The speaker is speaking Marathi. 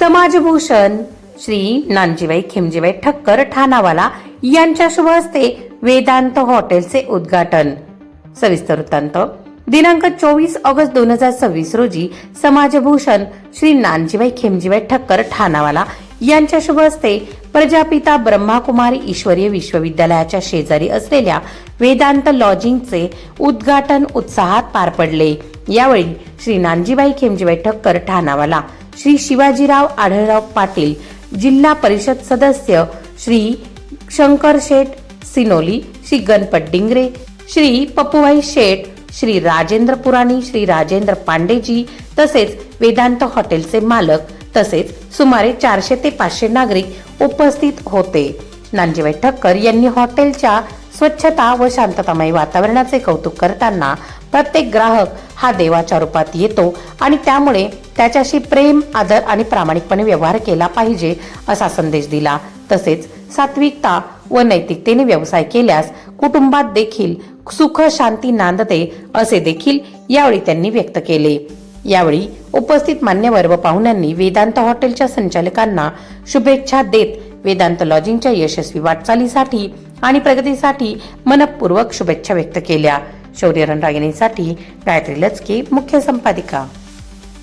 समाजभूषण श्री नानजीबाई खिमजीबाई ठक्कर ठाणावाला यांच्या शुभ हस्ते वेदांत हॉटेलचे उद्घाटन। सविस्तर वृत्तांत। दिनांक 24 ऑगस्ट 2026 रोजी समाजभूषण श्री नानजीबाई खिमजीबाई ठक्कर ठाणावाला यांच्या शुभ हस्ते प्रजापिता ब्रह्माकुमारी ईश्वरीय विश्वविद्यालयाच्या शेजारी असलेल्या वेदांत लॉजिंगचे उद्घाटन उत्साहात पार पडले। यावेळी श्री नानजीबाई खिमजीबाई ठक्कर ठाणावाला, श्री शिवाजीराव आढळराव पाटील, जिल्हा परिषद सदस्य श्री शंकर शेठ सिनोली, श्री गणपत डिंगरे, श्री पप्पूभाई शेठ, श्री राजेंद्र पुराणी, श्री राजेंद्र पांडेजी तसेच वेदांत हॉटेलचे मालक तसेच सुमारे 400 ते 500 नागरिक उपस्थित होते। नानजीबाई ठक्कर यांनी हॉटेलच्या स्वच्छता व शांततामय वातावरणाचे कौतुक करताना प्रत्येक ग्राहक हा देवाच्या रूपात येतो आणि त्यामुळे त्याच्याशी प्रेम, आदर आणि प्रामाणिकपणे व्यवहार केला पाहिजे असा संदेश दिला। तसेच सात्विकता व नैतिकतेने व्यवसाय केल्यास कुटुंबात देखील सुख शांती नांदते असे देखील यावेळी त्यांनी व्यक्त केले। यावेळी उपस्थित मान्यवर व पाहुण्यांनी वेदांत हॉटेलच्या संचालकांना शुभेच्छा देत वेदांत लॉजिंगच्या यशस्वी वाटचालीसाठी आणि प्रगतीसाठी मनपूर्वक शुभेच्छा व्यक्त केल्या। शौर्य रणरागिणीसाठी गायत्री लचके, मुख्य संपादिका।